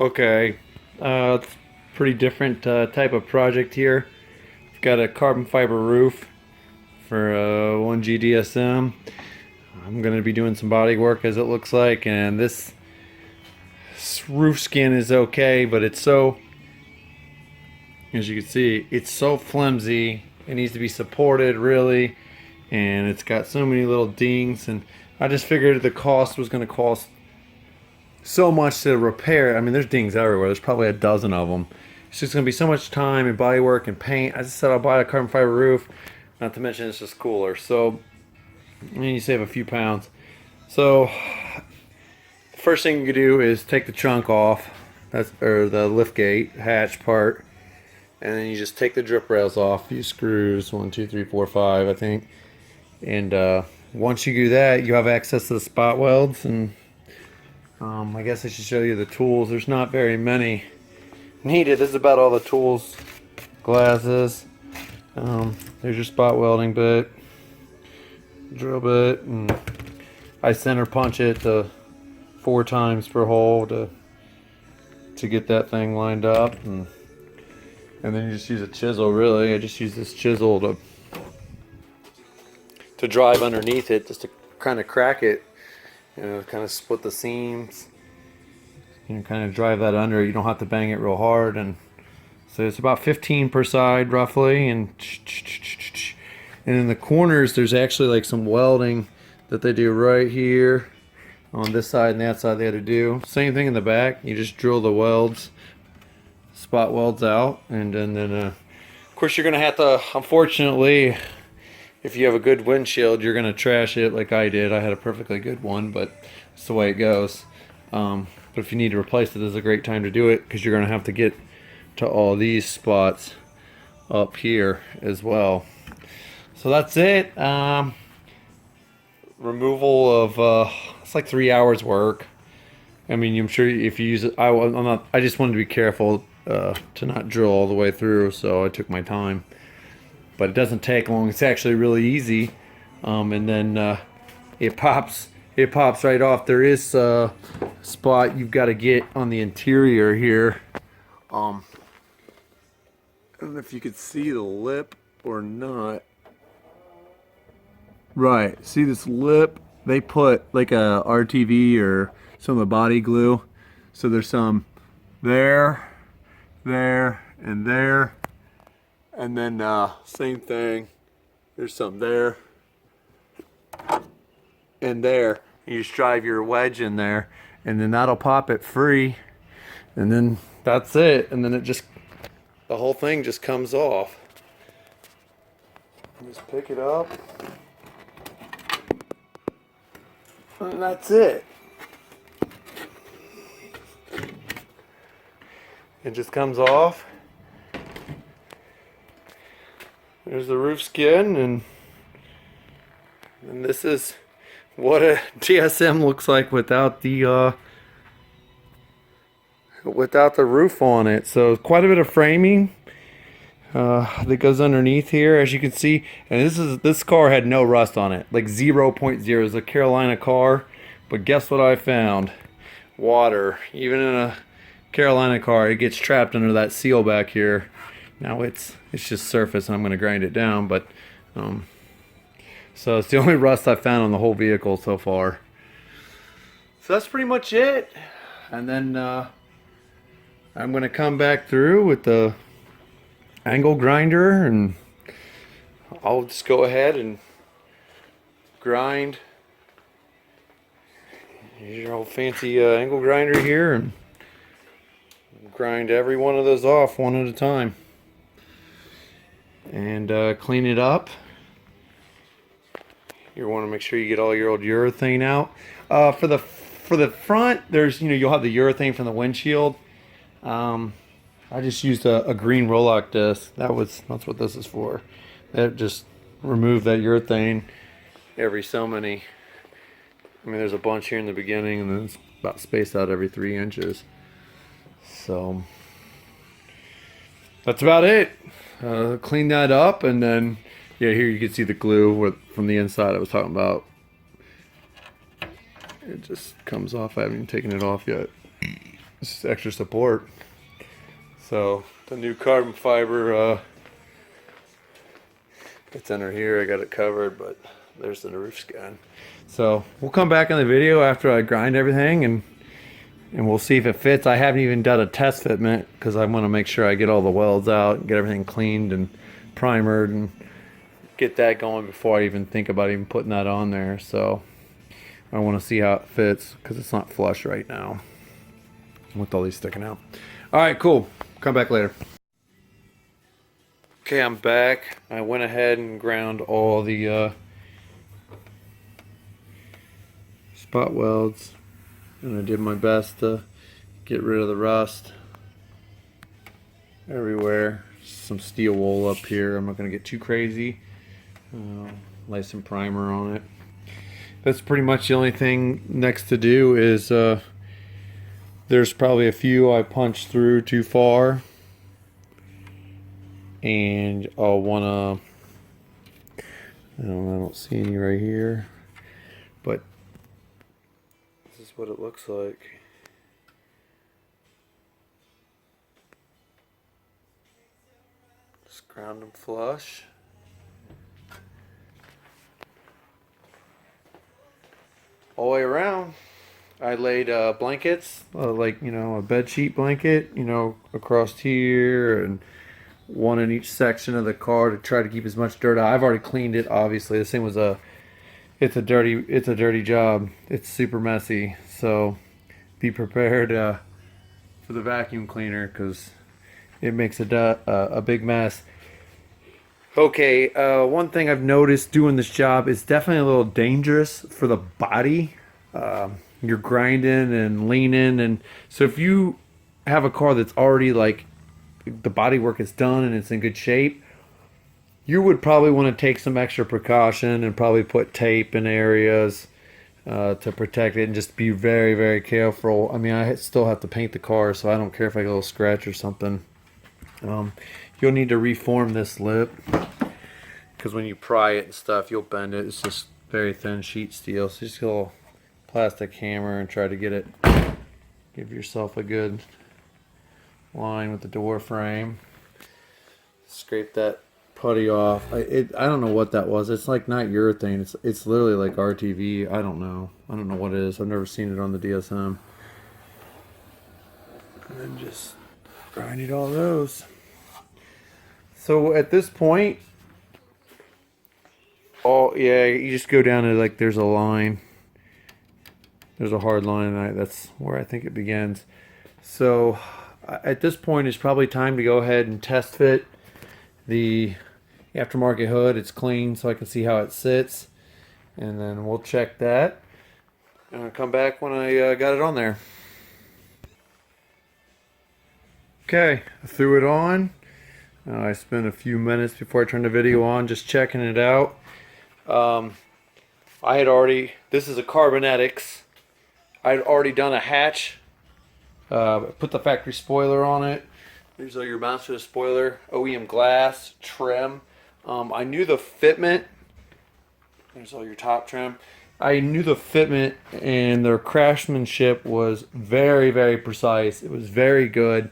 Okay, it's a pretty different type of project here. I've got a carbon fiber roof for 1G DSM. I'm going to be doing some body work as it looks like, and this roof skin is okay, but it's so, as you can see, it's so flimsy. It needs to be supported really, and it's got so many little dings, and I just figured the cost was going to cost so much to repair. I mean, there's dings everywhere. There's probably a dozen of them. It's just going to be so much time and body work and paint. I just said I'll buy a carbon fiber roof, not to mention it's just cooler. So, and you save a few pounds. So, the first thing you do is take the chunk off, or the lift gate hatch part, and then you just take the drip rails off. A few screws, 1, 2, 3, 4, 5, I think. And once you do that, you have access to the spot welds, and I guess I should show you the tools. There's not very many needed. This is about all the tools. Glasses. There's your spot welding bit, drill bit, and I center punch it 4 times per hole to get that thing lined up, and then you just use a chisel. Really, I just use this chisel to drive underneath it, just to kind of crack it. You know, kind of split the seams. You know, kind of drive that under. You don't have to bang it real hard, and so it's about 15 per side roughly. And in the corners, there's actually like some welding that they do right here on this side and that side. They had to do same thing in the back. You just drill the welds, spot welds out, and then of course you're gonna have to. Unfortunately, if you have a good windshield, you're gonna trash it like I did. I had a perfectly good one, but it's the way it goes. But if you need to replace it, this is a great time to do it, because you're gonna have to get to all these spots up here as well. So that's it. Removal of it's like 3 hours work. I mean, I'm sure if you use it, I just wanted to be careful to not drill all the way through, so I took my time. But it doesn't take long. It's actually really easy, and then it pops right off. There is a spot you've got to get on the interior here. I don't know if you could see the lip or not. Right, see this lip? They put like a RTV or some of the body glue. So there's some there, and there. And then same thing, there's some there and there. You just drive your wedge in there, and then that'll pop it free, and then that's it. And then the whole thing just comes off. You just pick it up, and that's it. It just comes off. There's the roof skin, and this is what a DSM looks like without the roof on it. So quite a bit of framing that goes underneath here, as you can see. And this car had no rust on it, like 0.0. It's a Carolina car, but guess what I found? Water. Even in a Carolina car, it gets trapped under that seal back here. Now it's just surface, and I'm going to grind it down, but so it's the only rust I've found on the whole vehicle so far. So that's pretty much it. And then I'm going to come back through with the angle grinder, and I'll just go ahead and grind. Here's your old fancy angle grinder here, and grind every one of those off one at a time. And clean it up. You want to make sure you get all your old urethane out. For the front, there's you'll have the urethane from the windshield. I just used a green Roloc disc. That's what this is for. That just remove that urethane every so many. I mean, there's a bunch here in the beginning, and then it's about spaced out every 3 inches. So that's about it. Clean that up, and then yeah, here you can see the glue from the inside I was talking about. It just comes off. I haven't even taken it off yet. It's extra support. So the new carbon fiber, it's under here. I got it covered, but there's the roof scan. So we'll come back in the video after I grind everything and we'll see if it fits. I haven't even done a test fitment because I want to make sure I get all the welds out and get everything cleaned and primered and get that going before I even think about even putting that on there. So I want to see how it fits because it's not flush right now with all these sticking out. All right, cool. Come back later. Okay, I'm back. I went ahead and ground all the spot welds, and I did my best to get rid of the rust everywhere. Some steel wool up here. I'm not going to get too crazy. Lay some primer on it. That's pretty much the only thing next to do is there's probably a few I punched through too far, and I'll want to, I don't see any right here, but this is what it looks like. Just ground them flush. All the way around. I laid blankets, like, you know, a bed sheet blanket, you know, across here, and one in each section of the car to try to keep as much dirt out. I've already cleaned it, obviously. This thing was it's a dirty job. It's super messy. So be prepared for the vacuum cleaner because it makes a big mess. Okay, one thing I've noticed doing this job is definitely a little dangerous for the body. You're grinding and leaning, and so if you have a car that's already like the body work is done and it's in good shape, you would probably want to take some extra precaution and probably put tape in areas to protect it and just be very, very careful. I mean, I still have to paint the car, so I don't care if I get a little scratch or something. You'll need to reform this lip because when you pry it and stuff, you'll bend it. It's just very thin sheet steel, so just get a little plastic hammer and try to get it, give yourself a good line with the door frame. Scrape that putty off. I don't know what that was. It's like not urethane. It's literally like RTV. I don't know what it is. I've never seen it on the DSM. And then just grinded all those. So at this point, you just go down to, like, there's a line. There's a hard line, and that's where I think it begins. So at this point, it's probably time to go ahead and test fit the aftermarket hood. It's clean, so I can see how it sits, and then we'll check that. And I'll come back when I got it on there. Okay, I threw it on. I spent a few minutes before I turned the video on just checking it out. This is a Carbonetics. I'd already done a hatch. Put the factory spoiler on it. There's all your mounts for the spoiler. OEM glass, trim. I knew the fitment. There's all your top trim. I knew the fitment, and their craftsmanship was very, very precise. It was very good.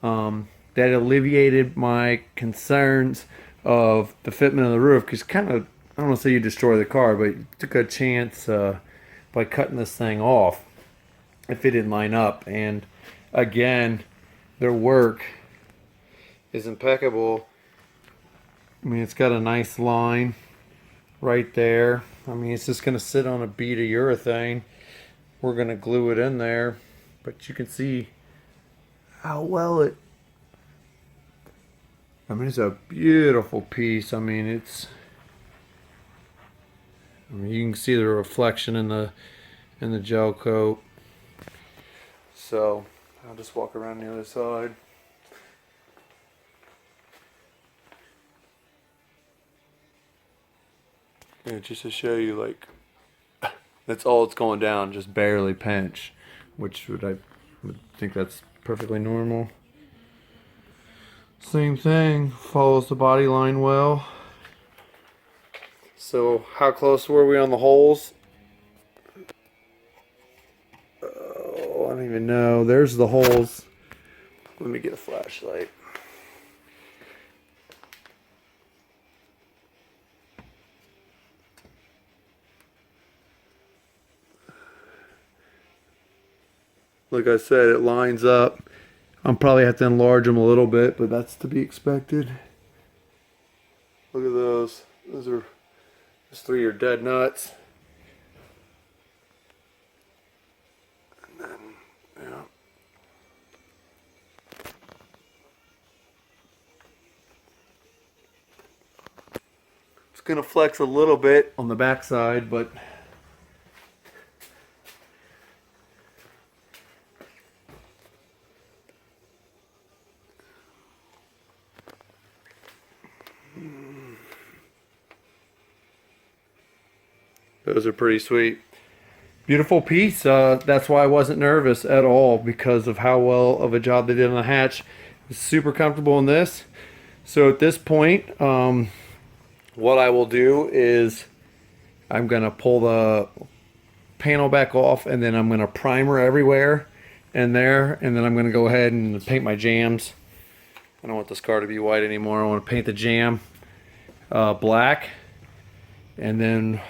That alleviated my concerns of the fitment of the roof, because kind of, I don't want to say you destroy the car, but you took a chance by cutting this thing off if it didn't line up. And again, their work is impeccable. I mean, it's got a nice line right there. I mean, it's just going to sit on a bead of urethane. We're going to glue it in there, but you can see how well it, I mean, it's a beautiful piece. I mean, you can see the reflection in the gel coat. So I'll just walk around the other side. Yeah, just to show you, like, that's all it's going down, just barely pinch, which I would think that's perfectly normal. Same thing, follows the body line well. So how close were we on the holes? Oh, I don't even know. There's the holes. Let me get a flashlight. Like I said, it lines up. I'll probably have to enlarge them a little bit, but that's to be expected. Look at those. Those 3 are dead nuts. And then, yeah. It's gonna flex a little bit on the back side, but those are pretty sweet. Beautiful piece. That's why I wasn't nervous at all, because of how well of a job they did on the hatch. Super comfortable in this. So at this point, what I will do is I'm going to pull the panel back off, and then I'm going to primer everywhere and there, and then I'm going to go ahead and paint my jams. I don't want this car to be white anymore. I want to paint the jam black, and then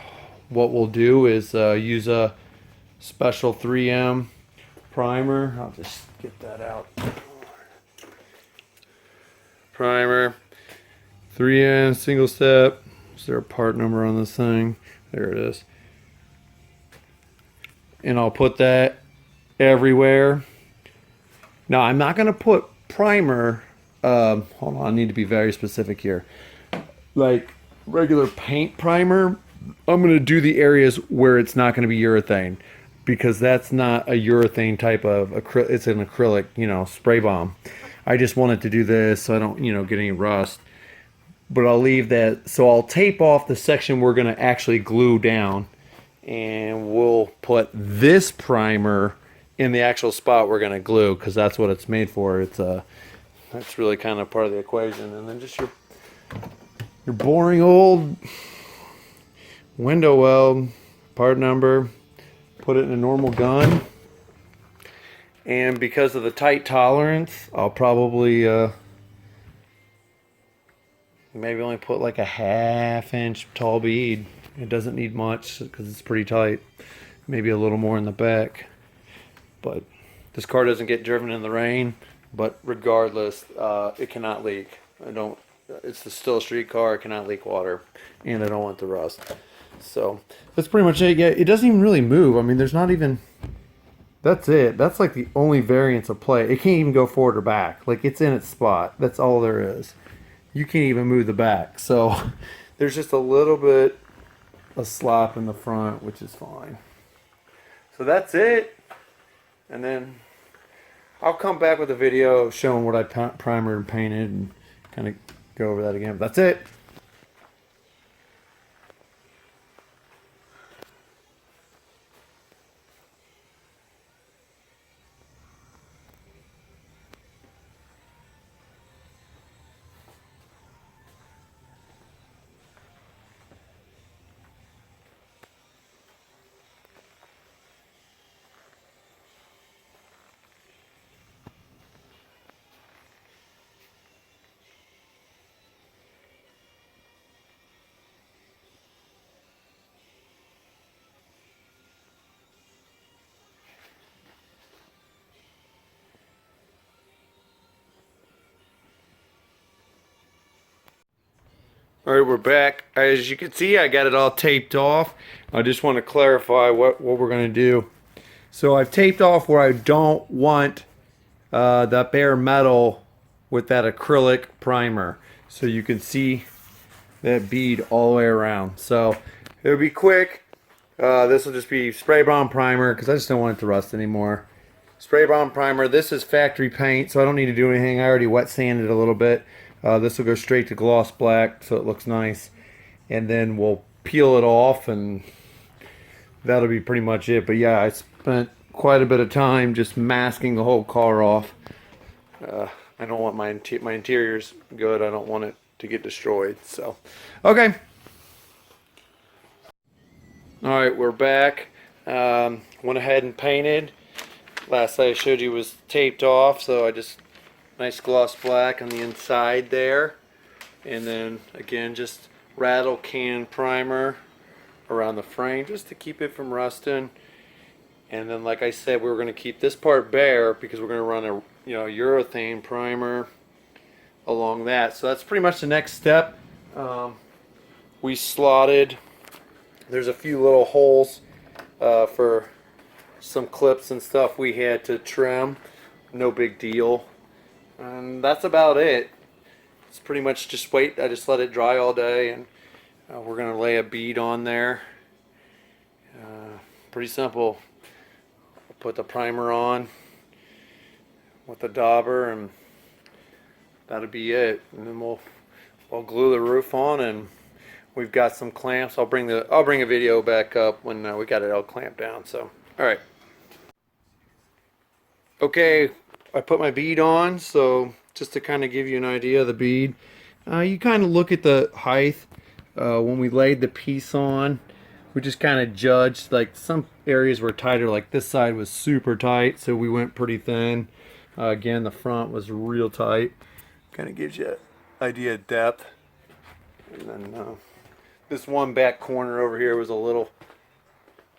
what we'll do is use a special 3M primer. I'll just get that out. Primer, 3M single step. Is there a part number on this thing? There it is. And I'll put that everywhere. Now I'm not going to put primer. Hold on, I need to be very specific here. Like regular paint primer, I'm going to do the areas where it's not going to be urethane, because that's not a urethane type of acrylic. It's an acrylic, you know, spray bomb. I just wanted to do this so I don't, you know, get any rust. But I'll leave that. So I'll tape off the section we're going to actually glue down, and we'll put this primer in the actual spot we're going to glue, because that's what it's made for. It's that's really kind of part of the equation. And then just your boring old window weld, part number, put it in a normal gun. And because of the tight tolerance, I'll probably maybe only put like a 1/2 inch tall bead. It doesn't need much because it's pretty tight. Maybe a little more in the back. But this car doesn't get driven in the rain. But regardless, it cannot leak. It's still a street car. It cannot leak water, and I don't want the rust. So that's pretty much it. Yeah, it doesn't even really move. I mean, there's not even. That's it. That's like the only variance of play. It can't even go forward or back. Like, it's in its spot. That's all there is. You can't even move the back. So there's just a little bit of slop in the front, which is fine. So that's it. And then I'll come back with a video showing what I primered and painted and kind of go over that again. But that's it. All right, we're back. As you can see, I got it all taped off. I just want to clarify what we're going to do. So I've taped off where I don't want that bare metal with that acrylic primer. So you can see that bead all the way around. So it'll be quick. This will just be spray bomb primer because I just don't want it to rust anymore. Spray bomb primer. This is factory paint, so I don't need to do anything. I already wet sanded a little bit. This will go straight to gloss black, so it looks nice. And then we'll peel it off, and that'll be pretty much it. But yeah, I spent quite a bit of time just masking the whole car off. I don't want my interior's good. I don't want it to get destroyed. So, okay. All right, we're back. Went ahead and painted. last I showed you was taped off, so I just nice gloss black on the inside there, and then again just rattle can primer around the frame just to keep it from rusting. And then, like I said, we were going to keep this part bare because we're going to run a urethane primer along that. So that's pretty much the next step. We slotted. There's a few little holes for some clips and stuff we had to trim. No big deal. And that's about it. It's pretty much just wait. I just let it dry all day, and we're going to lay a bead on there. Pretty simple. Put the primer on with the dauber, and that'll be it. And then we'll glue the roof on, and we've got some clamps. I'll bring a video back up when we got it all clamped down. So, all right. Okay, I put my bead on. So just to kind of give you an idea of the bead, you kind of look at the height when we laid the piece on. We just kind of judged, like some areas were tighter, like this side was super tight, so we went pretty thin. Again, the front was real tight. Kind of gives you an idea of depth. And then this one back corner over here was a little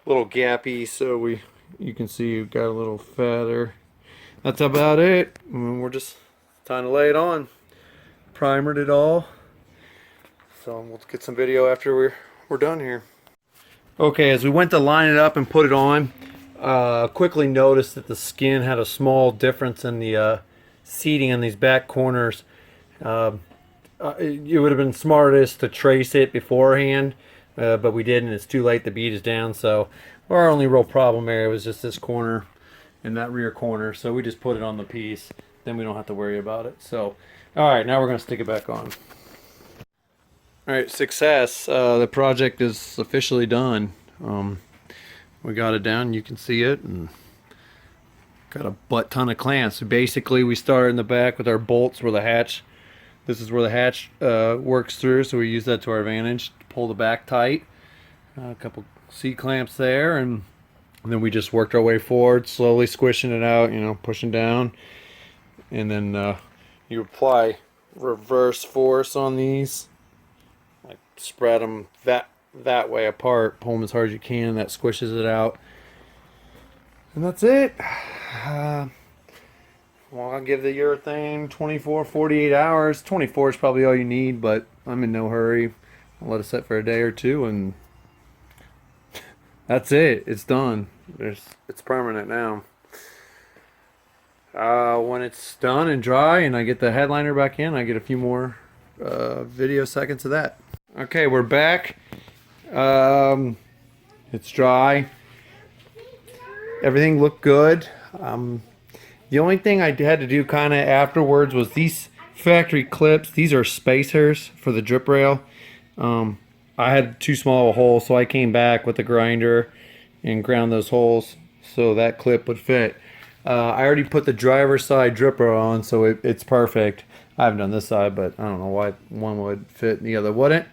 gappy, so you can see we've got a little fatter. That's about it. And we're just time to lay it on. Primered it all. So we'll get some video after we're done here. Okay, as we went to line it up and put it on, quickly noticed that the skin had a small difference in the seating in these back corners. It would have been smartest to trace it beforehand, but we didn't. It's too late. The bead is down, so our only real problem area was just this corner and that rear corner. So we just put it on the piece. Then we don't have to worry about it. So, all right, now we're going to stick it back on. All right, success. The project is officially done. We got it down. You can see it, and got a butt ton of clamps. So basically, we started in the back with our bolts where the hatch. This is where the hatch works through, so we use that to our advantage to pull the back tight. A couple C clamps there, and then we just worked our way forward, slowly squishing it out. Pushing down, and then you apply reverse force on these. Spread them that way apart, pull them as hard as you can. That squishes it out, and that's it. Well, I'll give the urethane 48 hours. 24 is probably all you need, but I'm in no hurry. I'll let it set for a day or two, and that's it. It's done. It's permanent now. When it's done and dry and I get the headliner back in, I get a few more video seconds of that. Okay, we're back. It's dry. Everything looked good. The only thing I had to do kind of afterwards was these factory clips. These are spacers for the drip rail. I had too small of a hole, so I came back with the grinder and ground those holes so that clip would fit. I already put the driver's side drip rail on, so it's perfect. I haven't done this side, but I don't know why one would fit and the other wouldn't.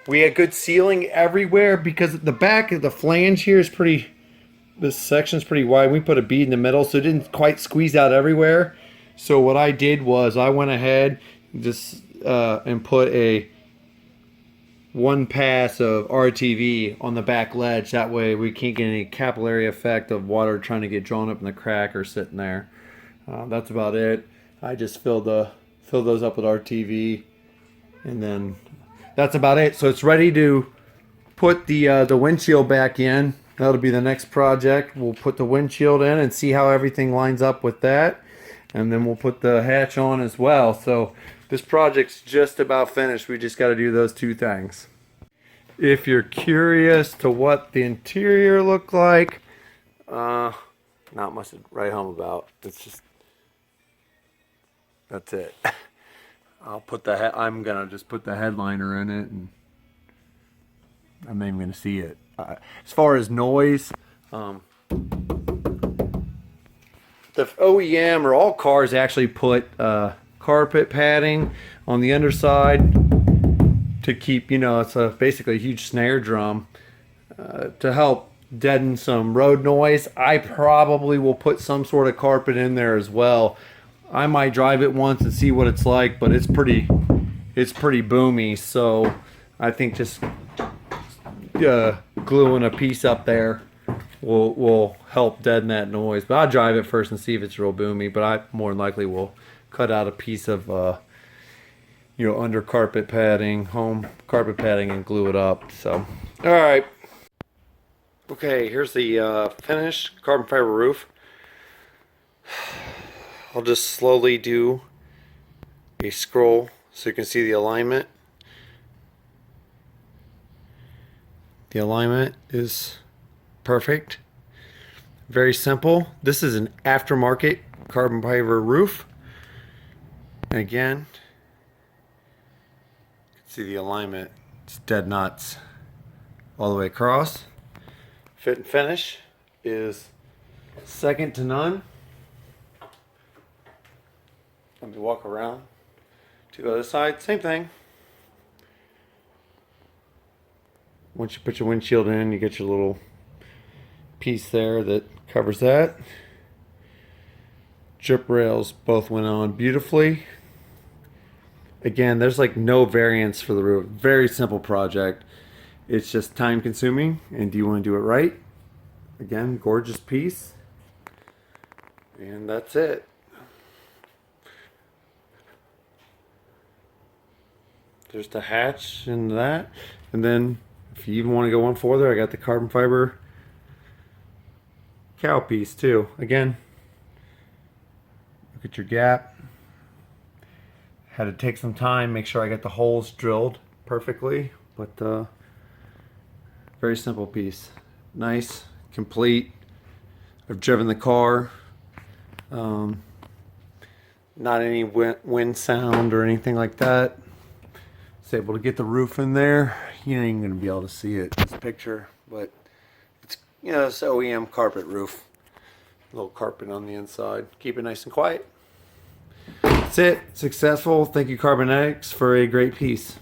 We had good sealing everywhere because the back of the flange here is this section's pretty wide. We put a bead in the middle, so it didn't quite squeeze out everywhere. So what I did was I went ahead and put a one pass of RTV on the back ledge. That way we can't get any capillary effect of water trying to get drawn up in the crack or sitting there. That's about it. I just filled those up with RTV, and then that's about it. So it's ready to put the windshield back in. That'll be the next project. We'll put the windshield in and see how everything lines up with that, and then we'll put the hatch on as well. So this project's just about finished. We just got to do those two things. If you're curious to what the interior looked like, not much to write home about. It's just, that's it. I'm gonna just put the headliner in it, and I'm not even gonna see it. As far as noise, the OEM or all cars actually put carpet padding on the underside to keep, it's basically a huge snare drum to help deaden some road noise. I probably will put some sort of carpet in there as well. I might drive it once and see what it's like, but it's pretty boomy. So I think just gluing a piece up there will help deaden that noise. But I'll drive it first and see if it's real boomy. But I more than likely will cut out a piece of under carpet padding, home carpet padding, and glue it up. So all right. Okay, here's the finished carbon fiber roof. I'll just slowly do a scroll so you can see the alignment. The alignment is perfect. Very simple. This is an aftermarket carbon fiber roof. And again, you can see the alignment. It's dead nuts all the way across. Fit and finish is second to none. Let me walk around to the other side. Same thing. Once you put your windshield in, you get your little piece there that covers that. Drip rails both went on beautifully. Again, there's like no variance for the roof. Very simple project. It's just time consuming, and do you want to do it right? Again, gorgeous piece. And that's it. There's the hatch and that. And then if you even want to go one further, I got the carbon fiber cow piece too. Again, look at your gap. Had to take some time, make sure I got the holes drilled perfectly, but very simple piece. Nice, complete. I've driven the car. Not any wind sound or anything like that. Was able to get the roof in there. You ain't gonna be able to see it in this picture, but it's it's OEM carpet roof. A little carpet on the inside. Keep it nice and quiet. That's it. Successful. Thank you, Carbonetics, for a great piece.